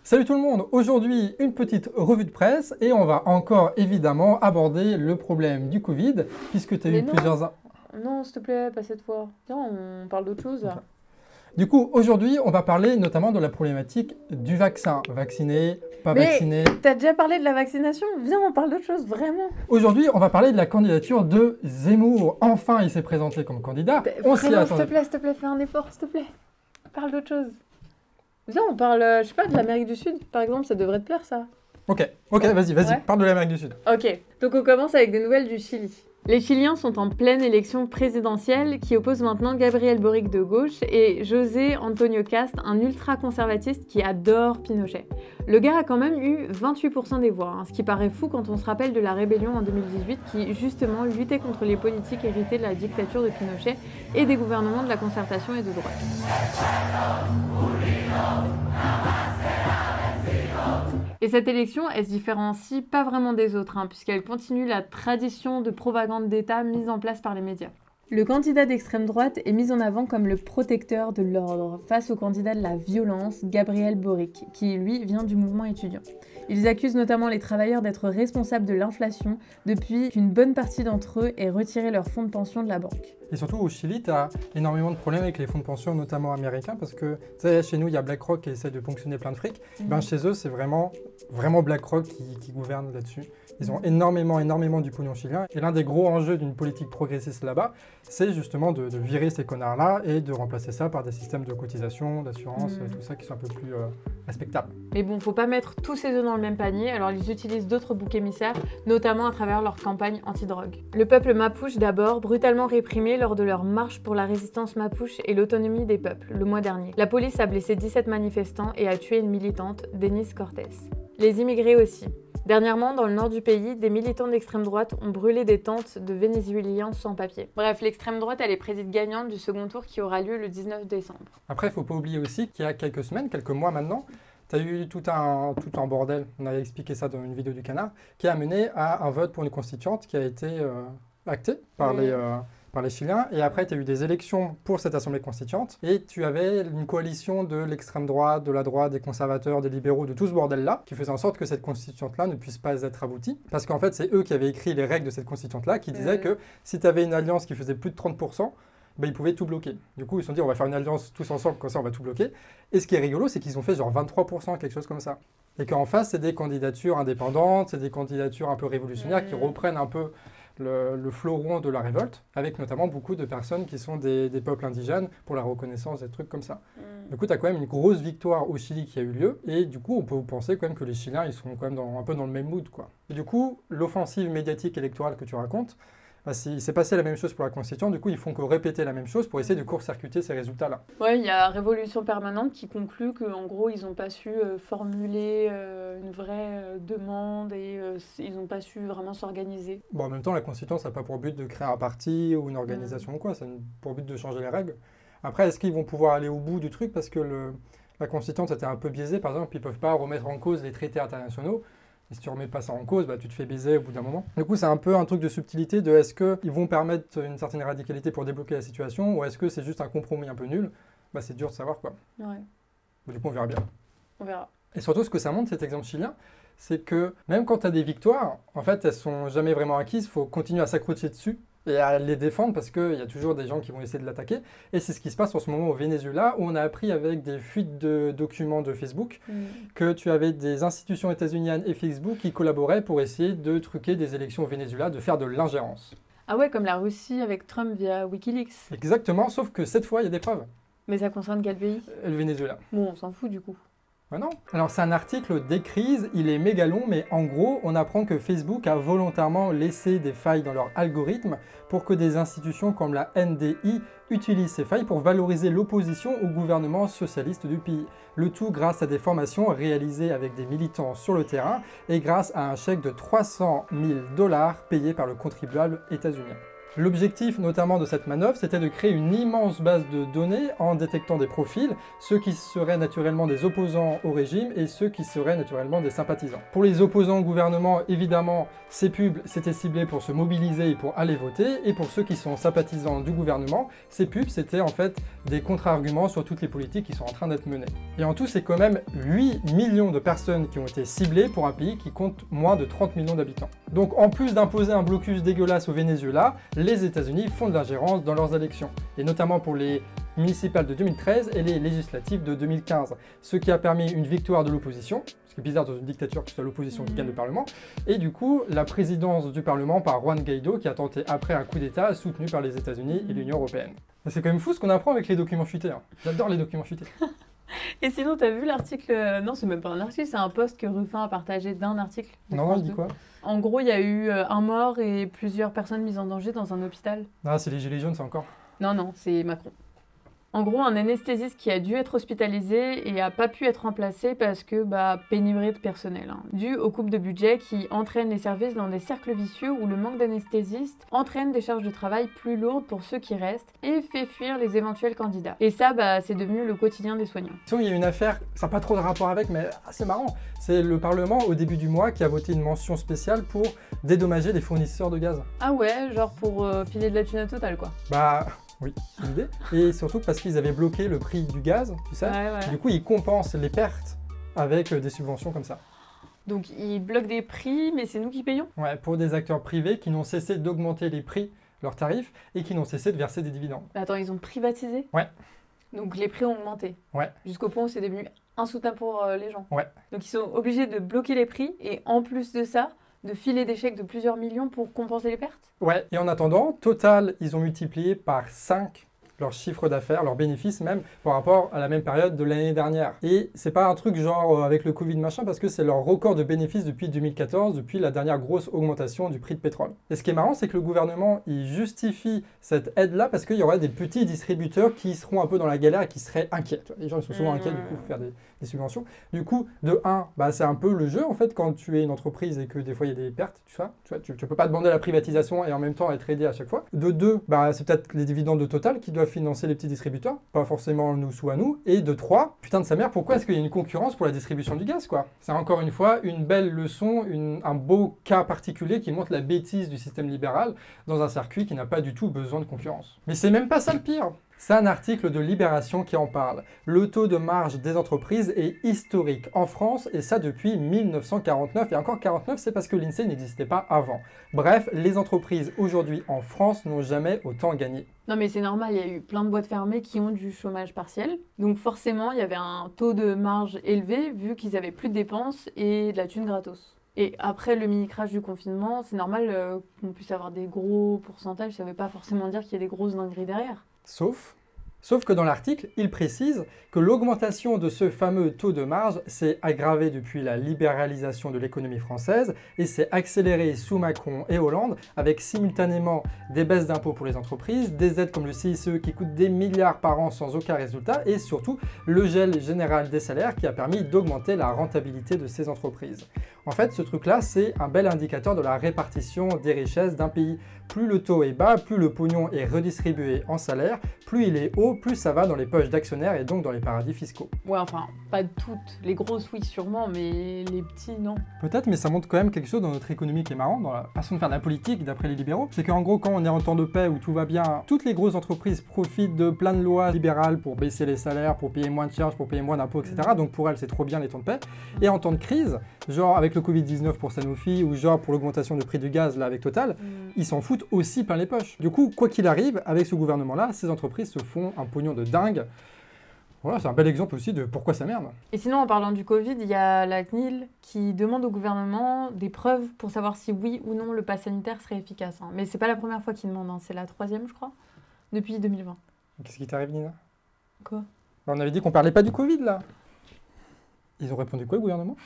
Salut tout le monde, aujourd'hui une petite revue de presse et on va encore évidemment aborder le problème du Covid puisque tu as eu plusieurs... Non, s'il te plaît, pas cette fois. Tiens, on parle d'autre chose là. Okay. Du coup, aujourd'hui, on va parler notamment de la problématique du vaccin. Vacciné, pas vacciné. T'as déjà parlé de la vaccination? Viens, on parle d'autre chose, vraiment. Aujourd'hui, on va parler de la candidature de Zemmour. Enfin, il s'est présenté comme candidat. On s'y attendait. S'il te plaît, fais un effort, s'il te plaît. Parle d'autre chose. Viens, on parle, je sais pas, de l'Amérique du Sud, par exemple, ça devrait te plaire, ça. Ok, vas-y, ouais. Parle de l'Amérique du Sud. Ok, donc on commence avec des nouvelles du Chili. Les Chiliens sont en pleine élection présidentielle qui oppose maintenant Gabriel Boric de gauche et José Antonio Kast, un ultra-conservatiste qui adore Pinochet. Le gars a quand même eu 28% des voix, ce qui paraît fou quand on se rappelle de la rébellion en 2018 qui justement luttait contre les politiques héritées de la dictature de Pinochet et des gouvernements de la concertation et de droite. Et cette élection, elle se différencie pas vraiment des autres, puisqu'elle continue la tradition de propagande d'État mise en place par les médias. Le candidat d'extrême droite est mis en avant comme le protecteur de l'ordre, face au candidat de la violence, Gabriel Boric, qui lui vient du mouvement étudiant. Ils accusent notamment les travailleurs d'être responsables de l'inflation depuis qu'une bonne partie d'entre eux ait retiré leur fonds de pension de la banque. Et surtout au Chili, tu as énormément de problèmes avec les fonds de pension, notamment américains, parce que chez nous, il y a BlackRock qui essaie de ponctionner plein de fric. Chez eux, c'est vraiment BlackRock qui gouverne là-dessus. Ils ont énormément du pognon chilien. Et l'un des gros enjeux d'une politique progressiste là-bas, c'est justement de virer ces connards-là et de remplacer ça par des systèmes de cotisation, d'assurance, tout ça qui sont un peu plus respectables. Mais bon, faut pas mettre tous ces œufs dans le même panier, alors ils utilisent d'autres boucs émissaires, notamment à travers leur campagne anti-drogue. Le peuple mapuche d'abord, brutalement réprimé lors de leur marche pour la résistance mapuche et l'autonomie des peuples, le mois dernier. La police a blessé 17 manifestants et a tué une militante, Denise Cortés. Les immigrés aussi. Dernièrement, dans le nord du pays, des militants d'extrême droite ont brûlé des tentes de Vénézuéliens sans papier. Bref, l'extrême droite, elle est présidente gagnante du second tour qui aura lieu le 19 décembre. Après, il ne faut pas oublier aussi qu'il y a quelques semaines, quelques mois maintenant, tu as eu tout un bordel, on avait expliqué ça dans une vidéo du Canard, qui a mené à un vote pour une constituante qui a été actée par les Chiliens. Et après, tu as eu des élections pour cette assemblée constituante. Et tu avais une coalition de l'extrême droite, de la droite, des conservateurs, des libéraux, de tout ce bordel-là, qui faisait en sorte que cette constituante-là ne puisse pas être aboutie. Parce qu'en fait, c'est eux qui avaient écrit les règles de cette constituante-là, qui disaient que si tu avais une alliance qui faisait plus de 30%, ils pouvaient tout bloquer. Du coup, ils se sont dit, on va faire une alliance tous ensemble, comme ça on va tout bloquer. Et ce qui est rigolo, c'est qu'ils ont fait genre 23%, quelque chose comme ça. Et qu'en face, c'est des candidatures indépendantes, c'est des candidatures un peu révolutionnaires qui reprennent un peu le fleuron de la révolte, avec notamment beaucoup de personnes qui sont des peuples indigènes pour la reconnaissance, des trucs comme ça. Du coup, tu as quand même une grosse victoire au Chili qui a eu lieu, et du coup, on peut penser quand même que les Chiliens, ils sont quand même un peu dans le même mood, quoi. Et du coup, l'offensive médiatique électorale que tu racontes, il s'est passé la même chose pour la Constitution, du coup ils font que répéter la même chose pour essayer de court-circuiter ces résultats-là. Ouais, il y a Révolution Permanente qui conclut qu'en gros ils n'ont pas su formuler une vraie demande et ils n'ont pas su vraiment s'organiser. Bon, en même temps, la Constitution, ça n'a pas pour but de créer un parti ou une organisation ou quoi, c'est pour but de changer les règles. Après, est-ce qu'ils vont pouvoir aller au bout du truc parce que la Constitution était un peu biaisée, par exemple, ils ne peuvent pas remettre en cause les traités internationaux. Et si tu ne remets pas ça en cause, tu te fais baiser au bout d'un moment. Du coup, c'est un peu un truc de subtilité de est-ce qu'ils vont permettre une certaine radicalité pour débloquer la situation ou est-ce que c'est juste un compromis un peu nul. C'est dur de savoir quoi. Ouais. Du coup, on verra bien. On verra. Et surtout, ce que ça montre, cet exemple chilien, c'est que même quand tu as des victoires, en fait, elles sont jamais vraiment acquises. Il faut continuer à s'accrocher dessus et à les défendre parce qu'il y a toujours des gens qui vont essayer de l'attaquer. Et c'est ce qui se passe en ce moment au Venezuela où on a appris avec des fuites de documents de Facebook que tu avais des institutions états-uniennes et Facebook qui collaboraient pour essayer de truquer des élections au Venezuela, de faire de l'ingérence. Ah ouais, comme la Russie avec Trump via Wikileaks. Exactement, sauf que cette fois, il y a des preuves. Mais ça concerne quel pays? Le Venezuela. Bon, on s'en fout du coup. Non. Alors c'est un article d'Ecrise, il est méga long, mais en gros, on apprend que Facebook a volontairement laissé des failles dans leur algorithme pour que des institutions comme la NDI utilisent ces failles pour valoriser l'opposition au gouvernement socialiste du pays. Le tout grâce à des formations réalisées avec des militants sur le terrain et grâce à un chèque de 300 000 $ payé par le contribuable états-unien. L'objectif notamment de cette manœuvre, c'était de créer une immense base de données en détectant des profils, ceux qui seraient naturellement des opposants au régime et ceux qui seraient naturellement des sympathisants. Pour les opposants au gouvernement, évidemment, ces pubs c'était ciblé pour se mobiliser et pour aller voter, et pour ceux qui sont sympathisants du gouvernement, ces pubs c'était en fait des contre-arguments sur toutes les politiques qui sont en train d'être menées. Et en tout, c'est quand même 8 millions de personnes qui ont été ciblées pour un pays qui compte moins de 30 millions d'habitants. Donc en plus d'imposer un blocus dégueulasse au Venezuela, les États-Unis font de l'ingérence dans leurs élections, et notamment pour les municipales de 2013 et les législatives de 2015, ce qui a permis une victoire de l'opposition, ce qui est bizarre dans une dictature que ce soit l'opposition qui gagne le Parlement, et du coup la présidence du Parlement par Juan Guaidó qui a tenté après un coup d'État soutenu par les États-Unis et l'Union Européenne. C'est quand même fou ce qu'on apprend avec les documents fuités, hein. J'adore les documents fuités. Et sinon, t'as vu l'article... Non, c'est même pas un article, c'est un post que Ruffin a partagé d'un article. Non, il dit quoi? En gros, il y a eu un mort et plusieurs personnes mises en danger dans un hôpital. Ah, c'est les gilets jaunes, ça encore. Non, c'est Macron. En gros, un anesthésiste qui a dû être hospitalisé et a pas pu être remplacé parce que pénurie de personnel, dû aux coupes de budget qui entraînent les services dans des cercles vicieux où le manque d'anesthésistes entraîne des charges de travail plus lourdes pour ceux qui restent et fait fuir les éventuels candidats. Et ça, c'est devenu le quotidien des soignants. Il y a une affaire, ça n'a pas trop de rapport avec, mais c'est marrant. C'est le Parlement, au début du mois, qui a voté une mention spéciale pour dédommager les fournisseurs de gaz. Ah ouais, genre pour filer de la thune à Total, quoi. Oui, c'est l'idée. Et surtout parce qu'ils avaient bloqué le prix du gaz, tu sais. Ouais. Du coup, ils compensent les pertes avec des subventions comme ça. Donc ils bloquent des prix, mais c'est nous qui payons? Ouais, pour des acteurs privés qui n'ont cessé d'augmenter les prix, leurs tarifs, et qui n'ont cessé de verser des dividendes. Mais attends, ils ont privatisé? Ouais. Donc les prix ont augmenté? Ouais. Jusqu'au point où c'est devenu insoutenable pour les gens? Ouais. Donc ils sont obligés de bloquer les prix, et en plus de ça, de filer des chèques de plusieurs millions pour compenser les pertes? Ouais, et en attendant, Total, ils ont multiplié par 5 leur chiffre d'affaires, leurs bénéfices même, par rapport à la même période de l'année dernière. Et c'est pas un truc genre avec le Covid machin, parce que c'est leur record de bénéfices depuis 2014, depuis la dernière grosse augmentation du prix de pétrole. Et ce qui est marrant, c'est que le gouvernement, il justifie cette aide-là parce qu'il y aurait des petits distributeurs qui seront un peu dans la galère et qui seraient inquiets. Les gens ils sont souvent inquiets du coup pour faire des subventions. Du coup, de 1, c'est un peu le jeu en fait quand tu es une entreprise et que des fois il y a des pertes, tu peux pas demander la privatisation et en même temps être aidé à chaque fois. De 2, c'est peut-être les dividendes de Total qui doivent financer les petits distributeurs, pas forcément nous sous à nous. Et de 3, putain de sa mère, pourquoi est-ce qu'il y a une concurrence pour la distribution du gaz, quoi? C'est encore une fois une belle leçon, un beau cas particulier qui montre la bêtise du système libéral dans un circuit qui n'a pas du tout besoin de concurrence. Mais c'est même pas ça le pire. C'est un article de Libération qui en parle. Le taux de marge des entreprises est historique en France, et ça depuis 1949. Et encore 49, c'est parce que l'INSEE n'existait pas avant. Bref, les entreprises aujourd'hui en France n'ont jamais autant gagné. Non mais c'est normal, il y a eu plein de boîtes fermées qui ont du chômage partiel. Donc forcément, il y avait un taux de marge élevé vu qu'ils avaient plus de dépenses et de la thune gratos. Et après le mini-crash du confinement, c'est normal qu'on puisse avoir des gros pourcentages. Ça ne veut pas forcément dire qu'il y a des grosses dingueries derrière. Sauf que dans l'article, il précise que l'augmentation de ce fameux taux de marge s'est aggravée depuis la libéralisation de l'économie française et s'est accélérée sous Macron et Hollande avec simultanément des baisses d'impôts pour les entreprises, des aides comme le CICE qui coûtent des milliards par an sans aucun résultat et surtout le gel général des salaires qui a permis d'augmenter la rentabilité de ces entreprises. En fait, ce truc-là, c'est un bel indicateur de la répartition des richesses d'un pays. Plus le taux est bas, plus le pognon est redistribué en salaire, plus il est haut, plus ça va dans les poches d'actionnaires et donc dans les paradis fiscaux. Ouais, enfin, pas toutes. Les grosses, oui, sûrement, mais les petits, non. Peut-être, mais ça montre quand même quelque chose dans notre économie qui est marrant, dans la façon de faire de la politique, d'après les libéraux. C'est qu'en gros, quand on est en temps de paix où tout va bien, toutes les grosses entreprises profitent de plein de lois libérales pour baisser les salaires, pour payer moins de charges, pour payer moins d'impôts, etc. Donc pour elles, c'est trop bien les temps de paix. Et en temps de crise, genre avec le Covid-19 pour Sanofi, ou genre pour l'augmentation du prix du gaz, là, avec Total, ils s'en foutent aussi plein les poches. Du coup, quoi qu'il arrive, avec ce gouvernement-là, ces entreprises se font un pognon de dingue. Voilà, c'est un bel exemple aussi de pourquoi ça merde. Et sinon, en parlant du Covid, il y a la CNIL qui demande au gouvernement des preuves pour savoir si oui ou non le pass sanitaire serait efficace. Mais c'est pas la première fois qu'ils demandent, c'est la 3e, je crois, depuis 2020. Qu'est-ce qui t'arrive, Nina? Quoi? On avait dit qu'on parlait pas du Covid, là. Ils ont répondu quoi, le gouvernement?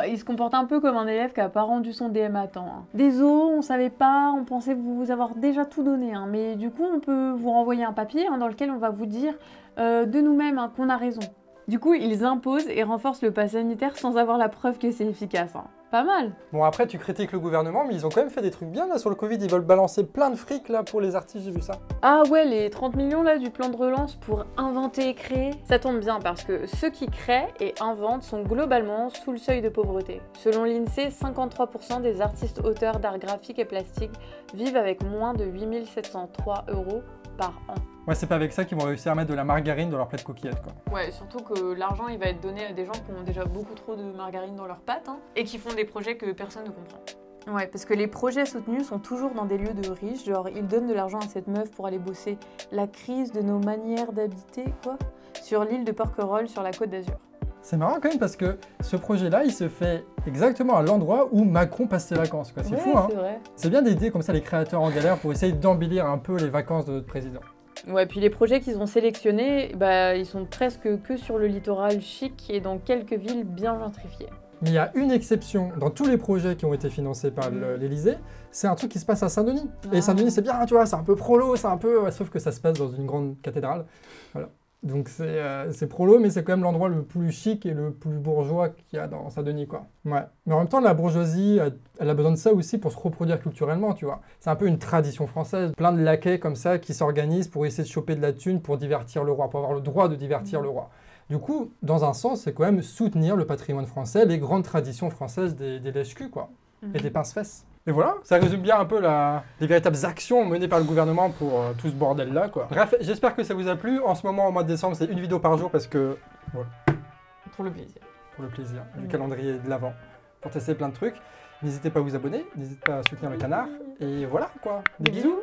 Il se comporte un peu comme un élève qui n'a pas rendu son DM à temps. Désolé, on savait pas, on pensait vous avoir déjà tout donné. Mais du coup, on peut vous renvoyer un papier dans lequel on va vous dire de nous-mêmes qu'on a raison. Du coup, ils imposent et renforcent le pass sanitaire sans avoir la preuve que c'est efficace. Hein. Pas mal. Bon, après, tu critiques le gouvernement, mais ils ont quand même fait des trucs bien là sur le Covid. Ils veulent balancer plein de fric là pour les artistes, j'ai vu ça. Ah ouais, les 30 millions là du plan de relance pour inventer et créer, ça tombe bien parce que ceux qui créent et inventent sont globalement sous le seuil de pauvreté. Selon l'INSEE, 53% des artistes auteurs d'art graphique et plastique vivent avec moins de 8 703 € par an. Ouais, c'est pas avec ça qu'ils vont réussir à mettre de la margarine dans leur plat de coquillettes, quoi. Ouais, surtout que l'argent il va être donné à des gens qui ont déjà beaucoup trop de margarine dans leurs pâtes hein, et qui font des projets que personne ne comprend. Ouais, parce que les projets soutenus sont toujours dans des lieux de riches, genre ils donnent de l'argent à cette meuf pour aller bosser la crise de nos manières d'habiter, quoi, sur l'île de Porquerolles sur la Côte d'Azur. C'est marrant quand même parce que ce projet-là, il se fait exactement à l'endroit où Macron passe ses vacances, quoi. C'est fou, hein. C'est vrai. C'est bien d'aider comme ça les créateurs en galère pour essayer d'embellir un peu les vacances de notre président. Ouais, puis les projets qu'ils ont sélectionnés, bah, ils sont presque que sur le littoral chic et dans quelques villes bien gentrifiées. Mais il y a une exception dans tous les projets qui ont été financés par l'Élysée, c'est un truc qui se passe à Saint-Denis. Et Saint-Denis, c'est bien, tu vois, c'est un peu prolo, c'est un peu... sauf que ça se passe dans une grande cathédrale. Voilà. Donc c'est prolo, mais c'est quand même l'endroit le plus chic et le plus bourgeois qu'il y a dans Saint-Denis, quoi. Ouais. Mais en même temps, la bourgeoisie, elle a besoin de ça aussi pour se reproduire culturellement, tu vois. C'est un peu une tradition française. Plein de laquais comme ça qui s'organisent pour essayer de choper de la thune pour divertir le roi, pour avoir le droit de divertir le roi. Du coup, dans un sens, c'est quand même soutenir le patrimoine français, les grandes traditions françaises des lèche-culs, quoi, et des pince-fesses. Et voilà, ça résume bien un peu les véritables actions menées par le gouvernement pour tout ce bordel-là, quoi. Bref, j'espère que ça vous a plu. En ce moment, au mois de décembre, c'est une vidéo par jour parce que... Voilà. Pour le plaisir. Pour le plaisir, du calendrier de l'Avent, pour tester plein de trucs. N'hésitez pas à vous abonner, n'hésitez pas à soutenir le canard, et voilà, quoi. Des bisous.